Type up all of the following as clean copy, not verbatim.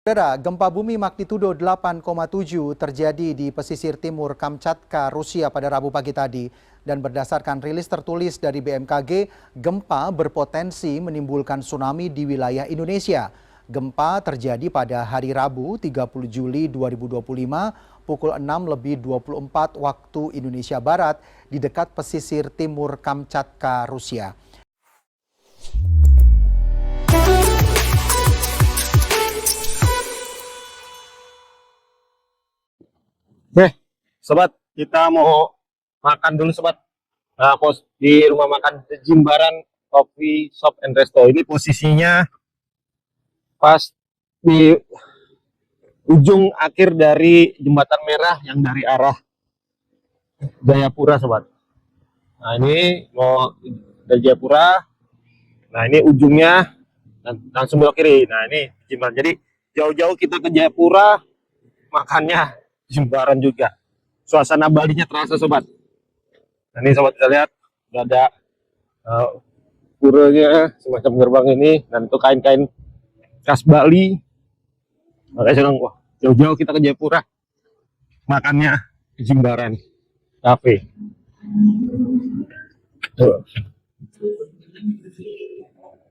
Saudara, gempa bumi magnitudo 8,7 terjadi di pesisir timur Kamchatka, Rusia pada Rabu pagi tadi. Dan berdasarkan rilis tertulis dari BMKG, gempa berpotensi menimbulkan tsunami di wilayah Indonesia. Gempa terjadi pada hari Rabu 30 Juli 2025 pukul 6:24 waktu Indonesia Barat di dekat pesisir timur Kamchatka, Rusia. Sobat, kita mau makan dulu sobat. Nah, pos di rumah makan Jimbaran Coffee Shop and Resto. Ini posisinya pas di ujung akhir dari jembatan merah yang dari arah Jayapura sobat. Nah, ini mau dari Jayapura. Nah, ini ujungnya langsung belok kiri. Nah, ini Jimbaran. Jadi jauh-jauh kita ke Jayapura, makannya Jimbaran juga. Suasana Balinya terasa sobat. Nah, ini sobat bisa lihat udah ada puranya semacam gerbang ini, dan itu kain-kain khas Bali. Makanya sekarang wah, jauh-jauh kita ke Jayapura makannya Jimbaran Cafe.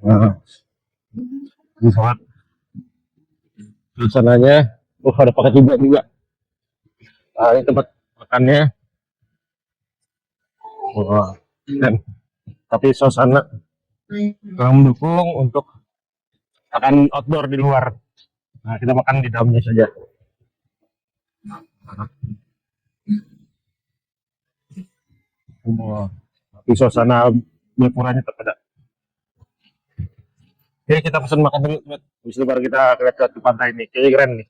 Nah, ini sobat, suasananya ada pakai juga. Nah, ini tempat makannya. Wah, dan tapi suasana kurang mendukung untuk makan outdoor di luar. Nah, kita makan di dalamnya saja. Wah, tapi suasana Jayapuranya tetap ada. Oke, kita pesan makan dulu, habis itu baru kita lihat ke pantai ini. Kayaknya keren nih.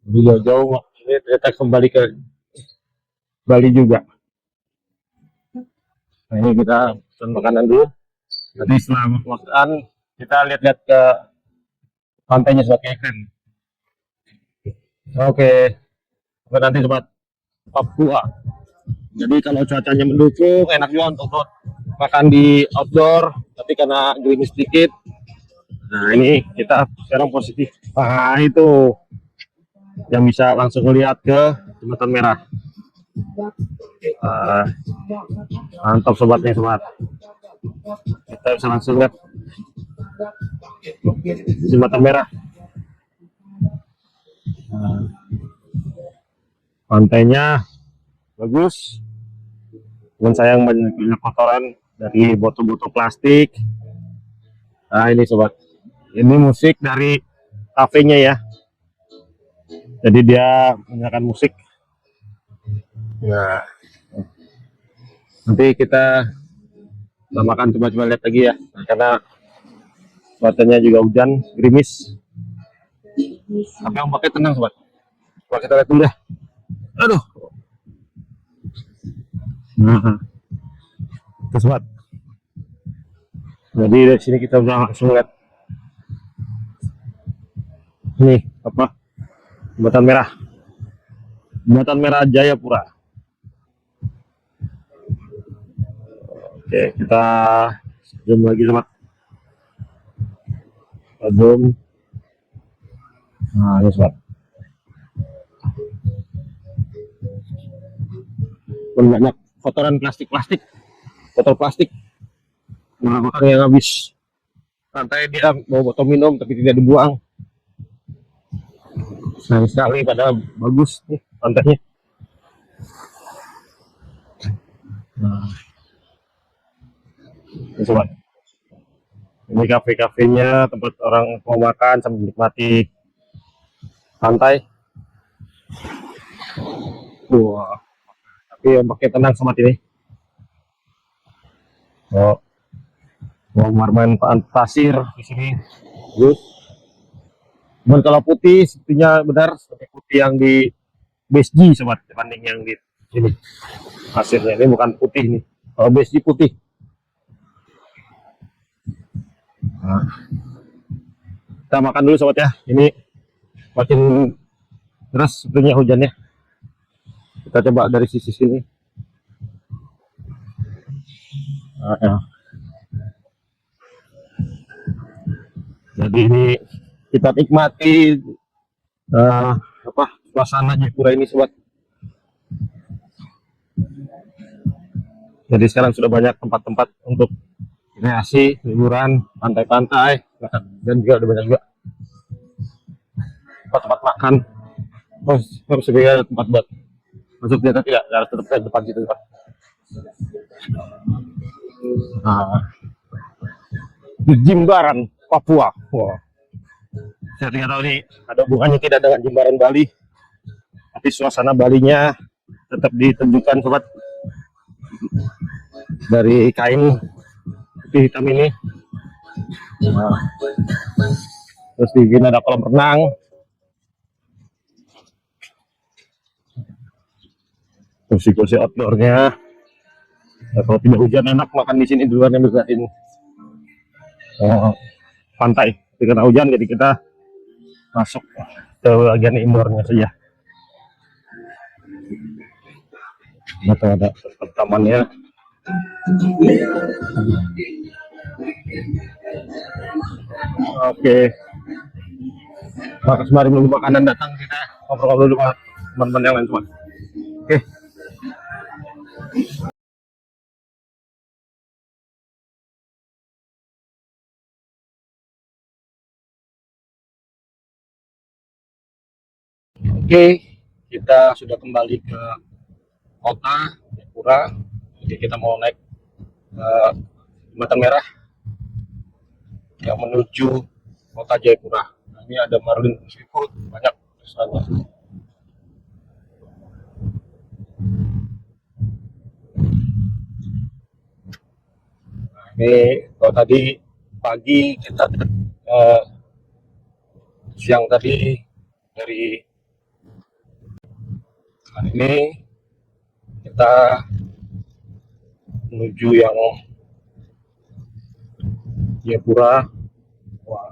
Jadi jauh-jauh ini ternyata kembali ke Bali juga. Nah, ini kita pesan makanan dulu. Nanti setelah makan kita lihat-lihat ke pantainya sebagai keren. Oke, nanti sobat Papua. Jadi kalau cuacanya mendukung, enak juga untuk makan di outdoor. Tapi karena gerimis sedikit, nah ini kita sekarang positif. Nah itu yang bisa langsung melihat ke jembatan merah. Mantap sobatnya sobat. Kita bisa langsung lihat jembatan merah. Pantainya bagus, cuman sayang banyak kotoran dari botol-botol plastik. Nah ini sobat, ini musik dari kafenya ya, jadi dia menyalakan musik. Nah, nanti kita makan, coba lihat lagi ya, karena cuacanya juga hujan, gerimis, tapi ombaknya tenang sobat. Coba kita lihat dulu deh. Aduh. Nah, itu sobat. Jadi dari sini kita bisa langsung lihat ini apa, jembatan merah Jayapura. Oke, kita zoom lagi sobat. Zoom. Nah, ini sobat. Banyak kotoran plastik, botol plastik. Nah, makan yang habis. Santai dia mau botol minum tapi tidak dibuang. Sayang sekali, pada bagus nih pantainya. Nah, ini sobat. Ini kafe-kafenya, tempat orang mau makan sambil menikmati pantai. Wah, tapi ombaknya tenang sobat ini. Oh, mau bermain pasir di sini. Bagus. Cuman kalau putih sepertinya benar seperti putih yang di BSG sobat, dibanding yang di sini. Pasirnya ini bukan putih nih. Kalau BSG putih. Nah, kita makan dulu sobat ya. Ini makin deras sepertinya hujannya. Kita coba dari sisi sini. Nah, ya. Jadi ini kita nikmati suasana Jayapura ini sobat. Jadi sekarang sudah banyak tempat-tempat untuk rekreasi, liburan, pantai-pantai, dan juga ada banyak juga tempat-tempat makan. Harus juga ada tempat buat masuk ternyata tidak harus tetap ke depan situ Pak. Di Jimbaran, Papua. Wow. Saya tidak tahu ini ada hubungannya tidak dengan Jimbaran Bali, tapi suasana Balinya tetap ditunjukkan sobat dari kain putih hitam ini. Terus di sini ada kolam renang. Kursi-kursi outdoornya. Nah, kalau tidak hujan enak makan di sini di luarnya berarti pantai. Karena hujan jadi kita masuk ke bagian indoornya saja. Atau ada tamannya. Oke. Maka sembari menunggu makanan datang kita ngobrol-ngobrol dengan teman-teman yang lain semua. Oke. Oke, kita sudah kembali ke kota Jayapura. Jadi kita mau naik jembatan merah yang menuju kota Jayapura. Nah, ini ada Marlin Seafood, banyak restoran. Ini kalau tadi pagi kita siang tadi dari ini kita menuju yang Jayapura. Wah,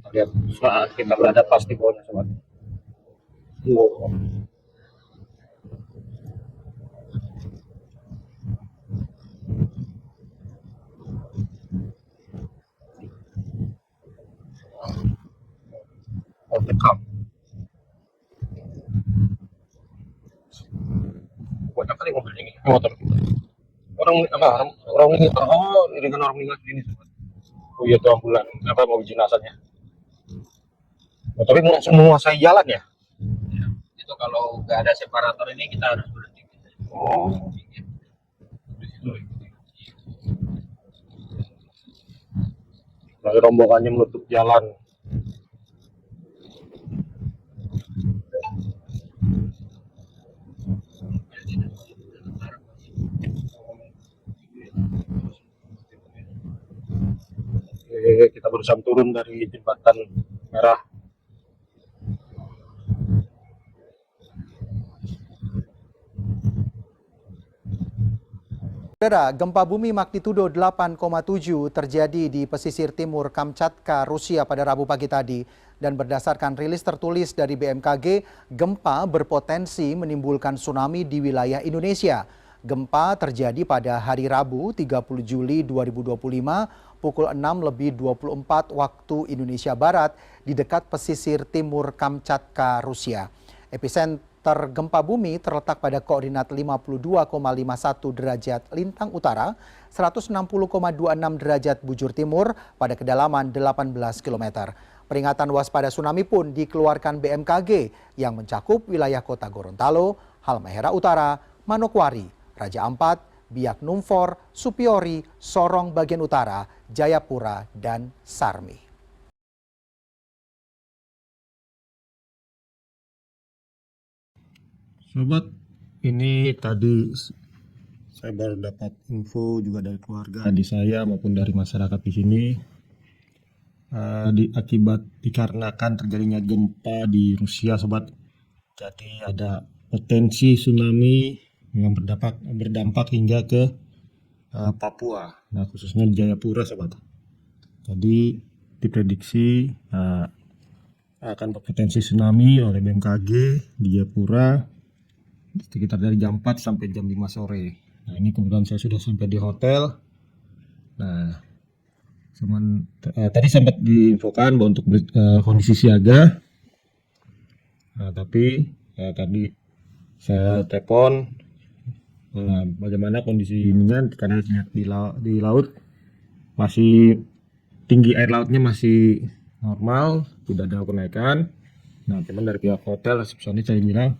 lihat saat kita berada pas di bawahnya sobat. Wow. Of the cup. Buat apa nih mobil ini? Motor. Orang ini ini kan orang meninggal sini. Oh iya tuh ambulan, apa mobil jenazahnya. Oh, tapi langsung menguasai jalan ya? Ya, itu kalau nggak ada separator ini kita harus berhenti. Oh. Lalu rombongannya menutup jalan. Kita berusaha turun dari jembatan merah. Saudara, gempa bumi magnitudo 8,7 terjadi di pesisir timur Kamchatka, Rusia pada Rabu pagi tadi. Dan berdasarkan rilis tertulis dari BMKG, gempa berpotensi menimbulkan tsunami di wilayah Indonesia. Gempa terjadi pada hari Rabu 30 Juli 2025 pukul 6:24 waktu Indonesia Barat di dekat pesisir timur Kamchatka, Rusia. Epicenter gempa bumi terletak pada koordinat 52,51 derajat lintang utara, 160,26 derajat bujur timur pada kedalaman 18 km. Peringatan waspada tsunami pun dikeluarkan BMKG yang mencakup wilayah kota Gorontalo, Halmahera Utara, Manokwari, Raja Ampat, Biak Numfor, Supiori, Sorong bagian utara, Jayapura, dan Sarmi. Sobat, ini tadi saya baru dapat info juga dari keluarga di saya maupun dari masyarakat di sini. Dikarenakan terjadinya gempa di Rusia, sobat. Jadi ada potensi tsunami yang berdampak hingga ke Papua, nah khususnya di Jayapura, sobat. Jadi diprediksi akan berpotensi tsunami oleh BMKG di Jayapura sekitar dari jam 4 sampai jam 5 sore. Nah ini kebetulan saya sudah sampai di hotel. Nah Tadi sempat diinfokan bahwa untuk kondisi siaga. Nah, tapi tadi saya telepon bagaimana kondisi ininya, karena di laut masih tinggi, air lautnya masih normal, tidak ada kenaikan. Nah, teman dari pihak hotel resepsionis saya bilang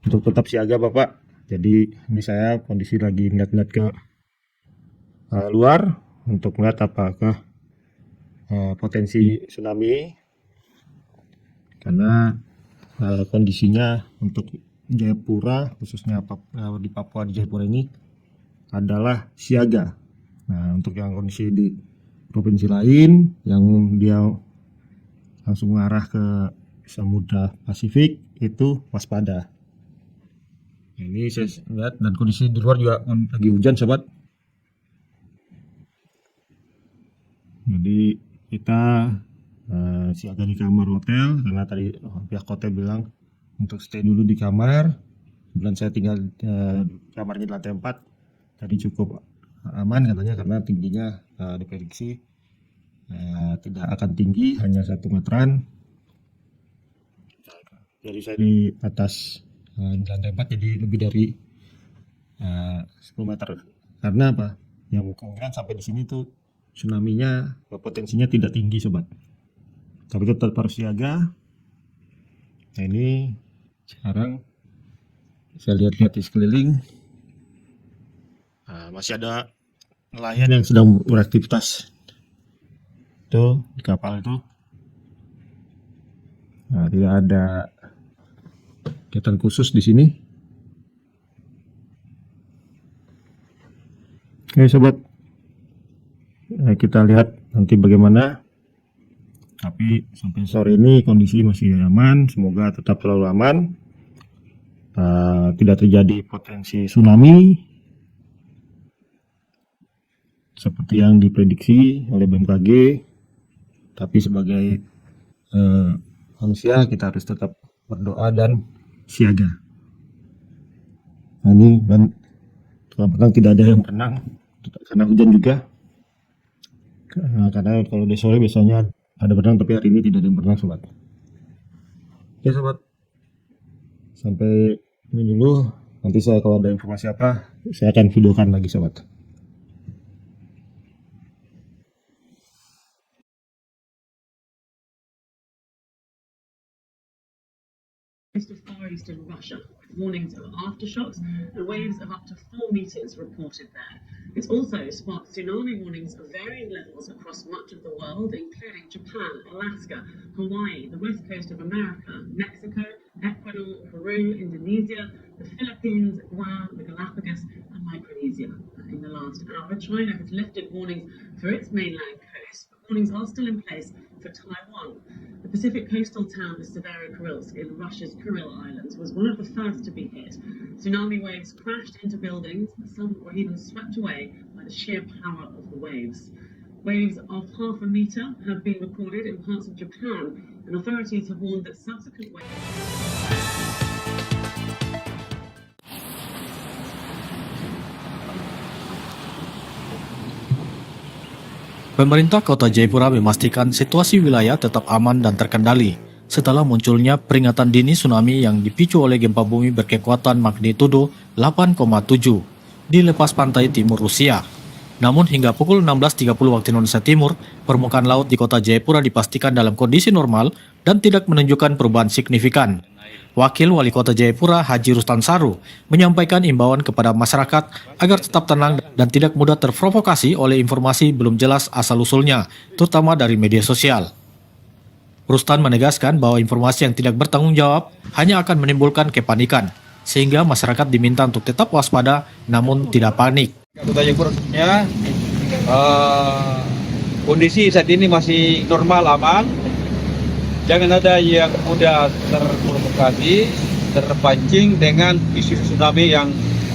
untuk tetap siaga Bapak. Jadi ini saya kondisi lagi ngeliat-ngeliat ke luar untuk melihat apakah potensi tsunami, karena kondisinya untuk Jayapura, khususnya di Papua di Jayapura ini adalah siaga. Nah, untuk yang kondisi di provinsi lain yang dia langsung mengarah ke Samudra Pasifik itu waspada. Ini saya lihat, dan kondisi di luar juga lagi hujan sobat. Jadi kita siaga di kamar hotel, karena tadi pihak hotel bilang untuk stay dulu di kamar. Kebetulan saya tinggal kamarnya di lantai 4, tadi cukup aman katanya, karena tingginya diprediksi tidak akan tinggi, hanya 1 meteran. Jadi saya di atas di lantai 4, jadi lebih dari 10 meter. Karena apa? Yang kemungkinan sampai di sini tuh tsunami-nya potensinya tidak tinggi sobat, tapi tetap harus siaga. Nah, ini sekarang saya lihat-lihat di sekeliling, masih ada nelayan yang sedang beraktivitas tuh di kapal itu. Nah, tidak ada kegiatan khusus di sini. Oke sobat, kita lihat nanti bagaimana. Tapi sampai sore ini kondisi masih aman, semoga tetap selalu aman. Tidak terjadi potensi tsunami seperti yang diprediksi oleh BMKG. Tapi sebagai manusia kita harus tetap berdoa dan siaga. Nah, ini dan kadang tidak ada yang berenang karena hujan juga. Karena kalau di sore biasanya ada berenang, tapi hari ini tidak ada yang berenang sobat. Oke sobat, sampai ini dulu. Nanti saya kalau ada informasi apa, saya akan videokan lagi sobat. Coast of Far Eastern Russia, with warnings of aftershocks and waves of up to 4 meters reported there. It's also sparked tsunami warnings of varying levels across much of the world, including Japan, Alaska, Hawaii, the west coast of America, Mexico, Ecuador, Peru, Indonesia, the Philippines, Guam, the Galapagos, and Micronesia. In the last hour, China has lifted warnings for its mainland coast, but warnings are still in place for Taiwan. The Pacific coastal town of Severokurilsk in Russia's Kuril Islands was one of the first to be hit. Tsunami waves crashed into buildings, some were even swept away by the sheer power of the waves. Waves of 0.5 meter have been recorded in parts of Japan, and authorities have warned that subsequent waves... Pemerintah Kota Jayapura memastikan situasi wilayah tetap aman dan terkendali setelah munculnya peringatan dini tsunami yang dipicu oleh gempa bumi berkekuatan magnitudo 8,7 di lepas pantai timur Rusia. Namun hingga pukul 16.30 waktu Indonesia Timur, permukaan laut di Kota Jayapura dipastikan dalam kondisi normal dan tidak menunjukkan perubahan signifikan. Wakil Wali Kota Jayapura Haji Rustan Saru menyampaikan imbauan kepada masyarakat agar tetap tenang dan tidak mudah terprovokasi oleh informasi belum jelas asal-usulnya, terutama dari media sosial. Rustan menegaskan bahwa informasi yang tidak bertanggung jawab hanya akan menimbulkan kepanikan, sehingga masyarakat diminta untuk tetap waspada namun tidak panik. Kota Jayapura kondisi saat ini masih normal, aman. Jangan ada yang mudah terprovokasi, terpancing dengan isu tsunami yang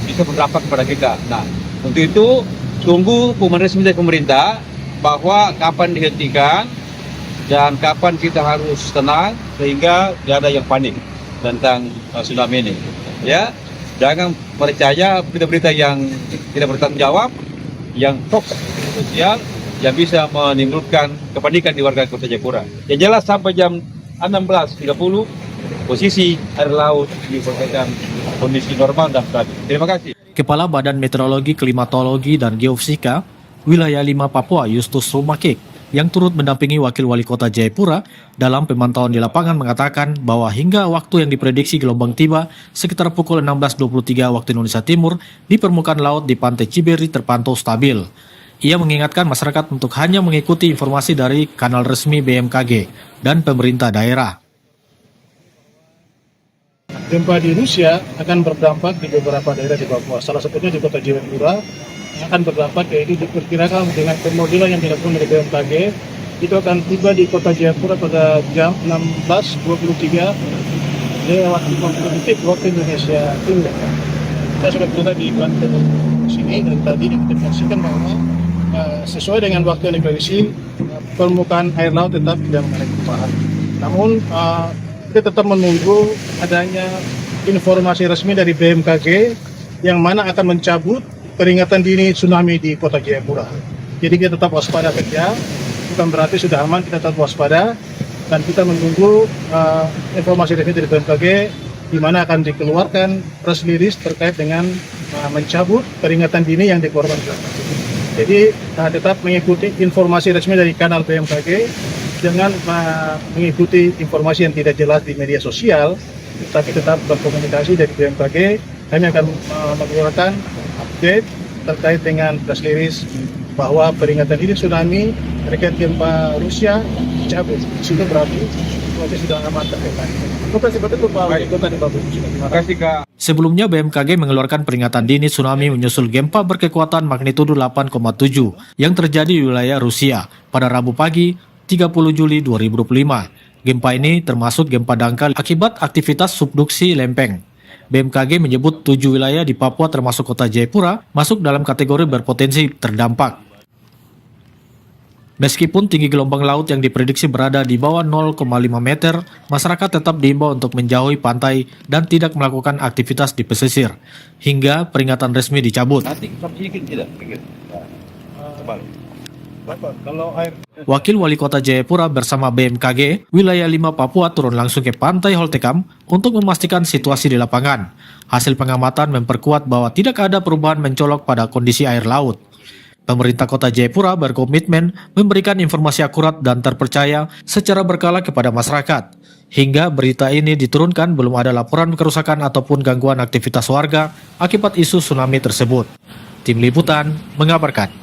bisa berdampak kepada kita. Nah, untuk itu tunggu pengumuman resmi dari pemerintah bahwa kapan dihentikan dan kapan kita harus tenang sehingga tidak ada yang panik tentang tsunami ini. Ya, jangan percaya berita-berita yang tidak bertanggung jawab, yang hoax sosial, yang bisa menimbulkan kepanikan di warga Kota Jayapura. Yang jelas sampai jam 16.30 posisi air laut diperkirakan kondisi normal dan stabil. Terima kasih. Kepala Badan Meteorologi, Klimatologi, dan Geofisika Wilayah 5 Papua Justus Rumakik yang turut mendampingi Wakil Wali Kota Jayapura dalam pemantauan di lapangan mengatakan bahwa hingga waktu yang diprediksi gelombang tiba sekitar pukul 16.23 waktu Indonesia Timur di permukaan laut di Pantai Ciberi terpantau stabil. Ia mengingatkan masyarakat untuk hanya mengikuti informasi dari kanal resmi BMKG dan pemerintah daerah. Gempa di Rusia akan berdampak di beberapa daerah di Papua, salah satunya di Kota Jayapura yang akan berdampak, yaitu diperkirakan dengan pemodelan yang dilakukan oleh BMKG itu akan tiba di Kota Jayapura pada jam 16.23 lewat 50 detik waktu Indonesia Timur. Kita sudah berada di Banten sini dan tadi diinformasikan bahwa sesuai dengan waktu yang diprediksi permukaan air laut tetap tidak mengalami perubahan. Namun kita tetap menunggu adanya informasi resmi dari BMKG yang mana akan mencabut peringatan dini tsunami di Kota Jayapura. Jadi kita tetap waspada saja, bukan berarti sudah aman, kita tetap waspada dan kita menunggu informasi resmi dari BMKG di mana akan dikeluarkan press release terkait dengan mencabut peringatan dini yang dikeluarkan. Jadi tetap mengikuti informasi resmi dari kanal BMKG, jangan mengikuti informasi yang tidak jelas di media sosial, tapi tetap berkomunikasi dari BMKG. Kami akan mengeluarkan update terkait dengan press release bahwa peringatan dini tsunami terkait gempa Rusia dicabut. Sudah berarti situasi sudah aman terkait. Terima kasih Kak. Sebelumnya BMKG mengeluarkan peringatan dini tsunami menyusul gempa berkekuatan magnitudo 8,7 yang terjadi di wilayah Rusia pada Rabu pagi 30 Juli 2025. Gempa ini termasuk gempa dangkal akibat aktivitas subduksi lempeng. BMKG menyebut 7 wilayah di Papua termasuk Kota Jayapura masuk dalam kategori berpotensi terdampak. Meskipun tinggi gelombang laut yang diprediksi berada di bawah 0,5 meter, masyarakat tetap diimbau untuk menjauhi pantai dan tidak melakukan aktivitas di pesisir hingga peringatan resmi dicabut. Wakil Wali Kota Jayapura bersama BMKG Wilayah 5 Papua turun langsung ke Pantai Holtekam untuk memastikan situasi di lapangan. Hasil pengamatan memperkuat bahwa tidak ada perubahan mencolok pada kondisi air laut. Pemerintah Kota Jayapura berkomitmen memberikan informasi akurat dan terpercaya secara berkala kepada masyarakat. Hingga berita ini diturunkan belum ada laporan kerusakan ataupun gangguan aktivitas warga akibat isu tsunami tersebut. Tim Liputan mengabarkan.